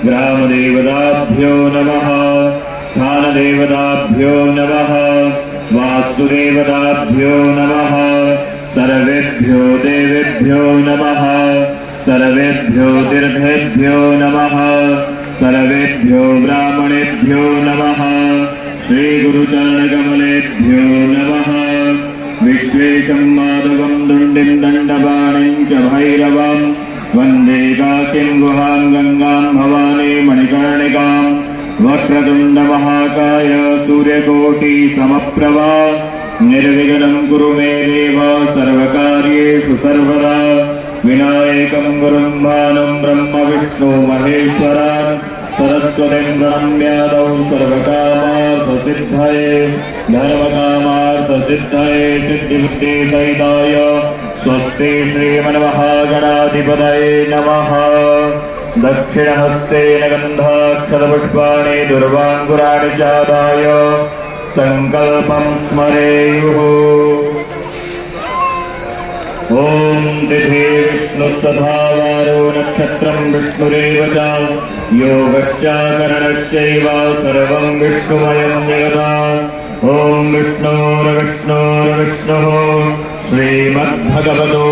ग्रामदेवताभ्यो नमः स्थानदेवताभ्यो नमः वास्तुदेवताभ्यो नमः सर्वेभ्यो देवेभ्यो नमः सर्वेभ्यो तीर्थेभ्यो नमः सर्वेभ्यो ब्राह्मणेभ्यो नमः श्रीगुरुचरणकमलेभ्यो नमः विश्वेशं माधवं दण्डिं दण्डपाणिं च भैरवं वन्दे काशीं गुहां गंगां भवानी मणिकर्णिकां वक्रतुण्डमहाकाय सूर्यकोटि समप्रभा निर्विघ्नं कुरु मे देव सर्वकार्येषु सर्वदा विनायकं गुरुं भानुं ब्रह्म विष्णु महेश्वरान् सरस्वतीं प्रणम्यादौ सर्वकामार्थसिद्धये धर्मकामार्थसिद्धये सिद्धिबुद्धिसहिताय स्वस्ति श्रीमन्महागणाधिपतये नमः। दक्षिणहस्तेन गन्धाक्षरपुष्पाणि दुर्वाङ्कुराणि चादाय संकल्पं स्मरेयुः। ओम तिथि विष्णुस्तथा वारो नक्षत्रं विष्णुरेव च योगश्चाकरणश्चैव सर्वं विष्णुमयं जगत्। ओम विष्णुर्विष्णुर्विष्णुः श्रीमद्भगवतो